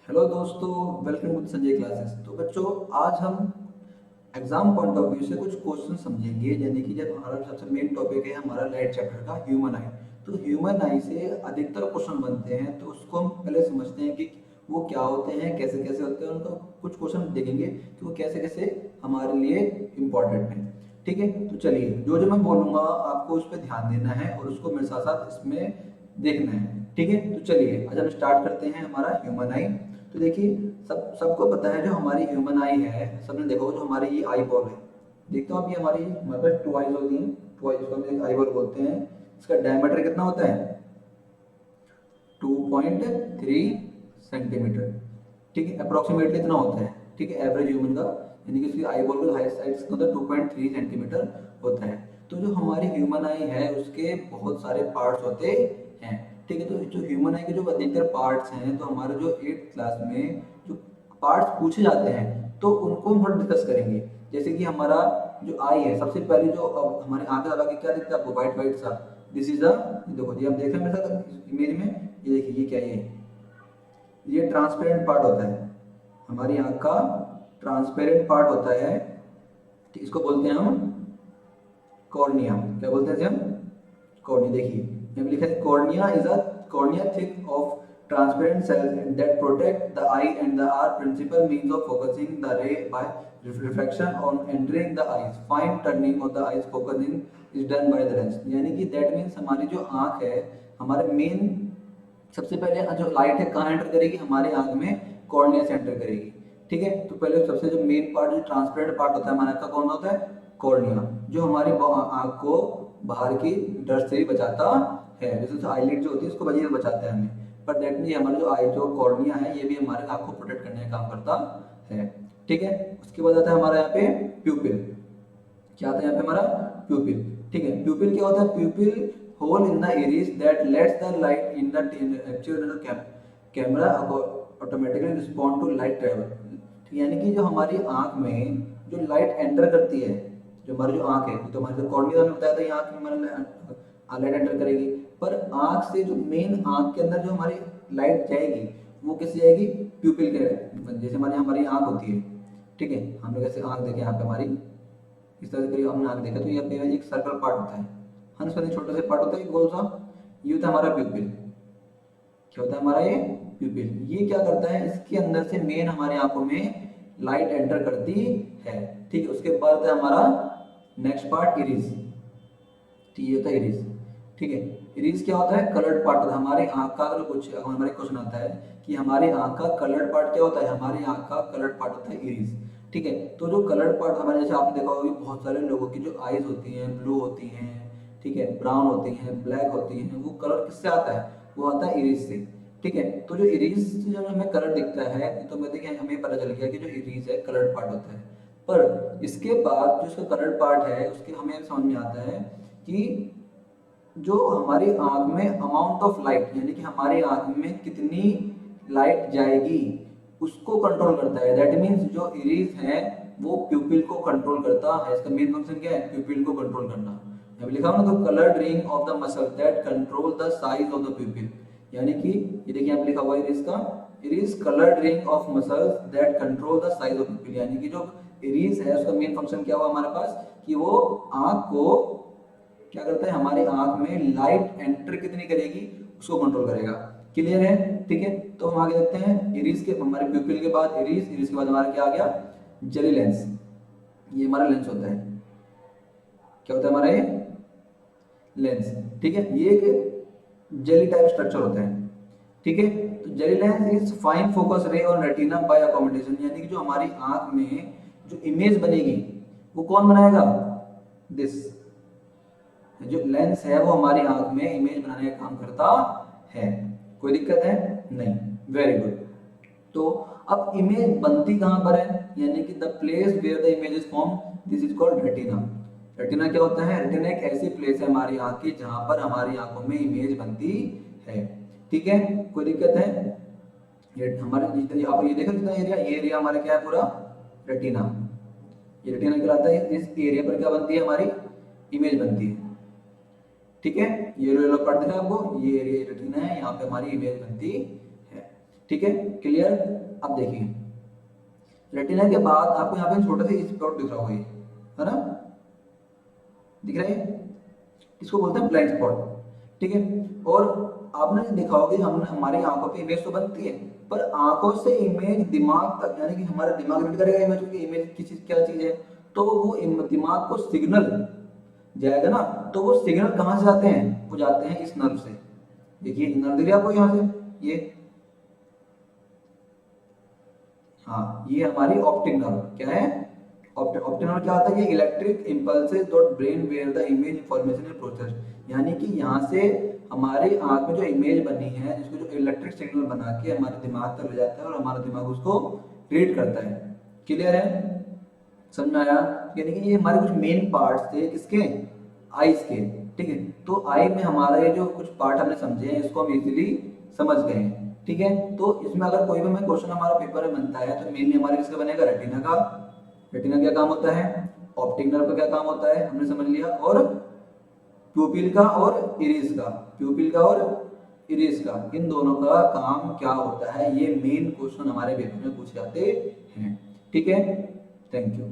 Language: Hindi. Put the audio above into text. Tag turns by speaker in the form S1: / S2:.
S1: हेलो दोस्तों, वेलकम टू संजय क्लासेस। तो बच्चों, आज हम एग्जाम पॉइंट ऑफ व्यू से कुछ क्वेश्चन समझेंगे। यानी कि जब हमारा सबसे मेन टॉपिक है हमारा लाइट चैप्टर का ह्यूमन आई। तो ह्यूमन आई से अधिकतर क्वेश्चन बनते हैं, तो उसको हम पहले समझते हैं कि वो क्या होते हैं, कैसे कैसे होते हैं। उनका कुछ क्वेश्चन देखेंगे कि वो कैसे कैसे हमारे लिए इम्पोर्टेंट है। ठीक है, तो चलिए, जो जो मैं बोलूँगा आपको उस पर ध्यान देना है और उसको मेरे साथ साथ इसमें देखना है। ठीक है, तो चलिए आज हम स्टार्ट करते हैं हमारा ह्यूमन आई। तो देखिए, सबको पता है जो हमारी ह्यूमन आई है, सबने देखा होगा जो हमारी ये आई बॉल है। देखते हो आप, ये हमारे पास टू आईज होती हैं। टू आईज को हम एक आई बॉल बोलते हैं। इसका डायमीटर कितना होता है? 2.3 सेंटीमीटर। ठीक है, अप्रोक्सीमेटली इतना होता है। ठीक है, एवरेज ह्यूमन का, यानी कि उसकी आई बॉल का हाइट साइज कितना होता है? 2.3 सेंटीमीटर होता है। तो जो हमारी ह्यूमन आई है उसके बहुत सारे पार्ट्स होते हैं। ठीक है, तो जो ह्यूमन आई के जो अधिकतर पार्ट्स हैं, तो हमारे जो 8th क्लास में जो पार्ट्स पूछे जाते हैं तो उनको हम थोड़ा डिस्कस करेंगे। जैसे कि हमारा जो आई है, सबसे पहले जो अब हमारे आंखें लगा के क्या दिखता है आपको? व्हाइट व्हाइट सा। दिस इज द, देखो जी, आप देख रहे हैं मेरे साथ इमेज में, ये देखिए, ये क्या है? ये ट्रांसपेरेंट पार्ट होता है हमारी आंख का। ट्रांसपेरेंट पार्ट होता है, तो इसको बोलते हैं हम कॉर्निया। क्या बोलते हैं इसे हम? कॉर्निया। देखिए यहाँ पे लिखा है cornea is a cornea thick of transparent cells that protect the eye and the are principal means of focusing the ray by reflection on entering the eyes. Fine turning of the eyes focusing is done by the lens. यानी कि दैट मींस हमारी जो आंख है, हमारे मेन सबसे पहले जो लाइट है कहाँ एंटर करेगी? हमारे आंख में कॉर्निया से एंटर करेगी। ठीक है, तो पहले सबसे जो मेन पार्ट, जो ट्रांसपेरेंट पार्ट होता है हमारे आंख का, कौन होता है? कॉर्निया, जो हमारी आंख को बाहर की डस्ट से भी बचाता है। जैसे आईलिड जो होती है उसको वजह से बचाता है हमें, पर दैट मीन हमारा जो आई जो कॉर्निया है ये भी हमारे आंख को प्रोटेक्ट करने का काम करता है। ठीक है, उसके बाद आता है हमारा यहाँ पे प्यूपिल। क्या आता है यहाँ पे हमारा? प्यूपिल। ठीक है, प्यूपिल क्या होता है? Pupil hole in the iris that lets the light in the actual camera automatically respond to light travel. ठीक, यानी कि जो हमारी आंख में जो लाइट एंटर करती है, जो हमारी जो आंख है, तो हमारी जो कॉर्निया ने बताया था ये आंख में हमारा लाइट एंटर करेगी, पर आंख से जो मेन आंख के अंदर जो हमारी लाइट जाएगी वो किससे जाएगी? प्यूपिल के। जैसे हमारी हमारी आंख होती है, ठीक है, हम लोग ऐसे आंख देखें यहाँ पे हमारी, इस तरह से करीब हमने आंख देखा तो ये अपने एक सर्कल पार्ट होता है। हाँ, इसका छोटा सा पार्ट होता है गोल सा, ये होता है हमारा प्यूपिल। क्या होता है हमारा ये? प्यूपिल। ये क्या करता है? इसके अंदर से मेन हमारी आंखों में लाइट एंटर करती है। ठीक है, उसके बाद है हमारा नेक्स्ट पार्ट इरिस। ठीक, ये होता है इरिस। ठीक है, इरिस क्या होता है? कलर्ड पार्ट होता है हमारी आंख का। अगर कुछ हमारे क्वेश्चन आता है कि हमारी आंख का कलर्ड पार्ट क्या होता है, हमारी आंख का कलर्ड पार्ट होता है इरिस। ठीक है, तो जो कलर्ड पार्ट हमारे, जैसे आपने देखा होगा बहुत सारे लोगों की जो आईज होती हैं ब्लू होती हैं, ठीक है, ब्राउन होती हैं, ब्लैक होती हैं, वो कलर किससे आता है? वो आता है इरिस से। ठीक है, तो जो इरिस से जब हमें कलर दिखता है तो मैं देखिए हमें पता चल गया कि जो इरिस है कलर्ड पार्ट होता है। पर इसके बाद जो इसका कलर्ड पार्ट है उसके हमें समझ में आता है कि जो हमारी आंख में अमाउंट ऑफ लाइट, यानी कि हमारी आंख में कितनी लाइट जाएगी उसको कंट्रोल करता है। दैट मीन्स जो इरिस है वो प्यूपिल को कंट्रोल करता है। इसका मेन फंक्शन क्या है? प्यूपिल को कंट्रोल करना। अब लिखा हुआ ना, तो coloured ring of the muscle that control the size of the प्यूपिल। यानी कि ये देखिए यहाँ पे लिखा हुआ है इरिस का, iris coloured ring of muscles that control the size of प्यूपिल। यानी कि जो इरिस है उसका मेन फंक्शन क्या हुआ हमारे पास, कि वो आंख को क्या करता है? हमारे आंख में लाइट एंटर कितनी करेगी उसको कंट्रोल करेगा। क्लियर है? ठीक है, तो हम आगे देखते हैं। इरिस के हमारे प्यूपिल के बाद इरिस, इरिस के बाद हमारा क्या आ गया? Jelly lens. ये हमारा लेंस होता है। क्या होता है हमारा ये? लेंस। ठीक है, ये एक जेली टाइप स्ट्रक्चर होता है। ठीक है, तो jelly lens is fine focus रे ऑन रेटिना बाय अकोमोडेशन। यानी कि जो हमारी आंख में जो इमेज बनेगी वो कौन बनाएगा? दिस जो लेंस है वो हमारी आंख में इमेज बनाने का काम करता है। कोई दिक्कत है? नहीं। Very good. तो अब इमेज बनती कहां पर है? यानी कि the place where the image is form, this is called retina. Retina क्या होता है? रेटिना एक ऐसी प्लेस है हमारी आंख की जहां पर हमारी आंखों में इमेज बनती है। ठीक है, कोई दिक्कत है? ये हमारे आप ये देखो कितना एरिया, ये एरिया हमारा क्या है? पूरा रेटिना। ये रेटिना कहलाता है। इस एरिया पर क्या बनती है? हमारी इमेज बनती है। ठीक है, ये येलो पार्ट दिखा आपको, ये एरिया रेटिना है, यहाँ पे हमारी इमेज बनती है। ठीक है, क्लियर। अब देखिए रेटिना के बाद आपको यहाँ पे छोटा सा स्पॉट दिख रहा होगा, ये है ना, दिख रहा है, इसको बोलते हैं ब्लाइंड स्पॉट, ठीक है। और आपने देखा होगा कि हम हमारी आंखों पे इमेज तो बनती है, पर आंखों से इमेज दिमाग तक, यानी कि हमारा दिमाग रीड करेगा इमेज को कि इमेज की चीज क्या चीज है, तो वो दिमाग को सिग्नल जाएगा ना, तो वो सिग्नल कहाँ से जाते हैं, वो जाते हैं इस नर्व से। देखिए नर्व दिख रहा है आपको यहाँ से, ये, हाँ ये हमारी ऑप्टिक नर्व क्या है, ऑप्टिक नर्व क्या होता है, ये electric impulses dot brain where the image information is process, यानी कि यहाँ से हमारे आंख में जो इमेज बनी है, जिसको जो इलेक्ट्रिक सिग्नल बना के हमारे दिमाग तक ले जाता है और हमारा दिमाग उसको रीड करता है। क्लियर है, समझ में आया। यानी कि ये हमारे कुछ मेन पार्ट्स थे किसके, आईज के, ठीक है। तो आई में हमारा ये जो कुछ पार्ट हमने समझे हैं, इसको हम इजीली समझ गए हैं, ठीक है। तो इसमें अगर कोई भी हमें क्वेश्चन हमारा पेपर में बनता है, तो मेनली हमारे किसका बनेगा, रेटिना का। रेटिना क्या काम होता है, ऑप्टिक नर्व का क्या काम होता है, हमने समझ लिया। और प्यूपिल का और इरिस का, प्यूपिल का और इरिस का, इन दोनों का काम क्या होता है, ये मेन क्वेश्चन हमारे पेपर में पूछे जाते हैं, ठीक है। Thank you.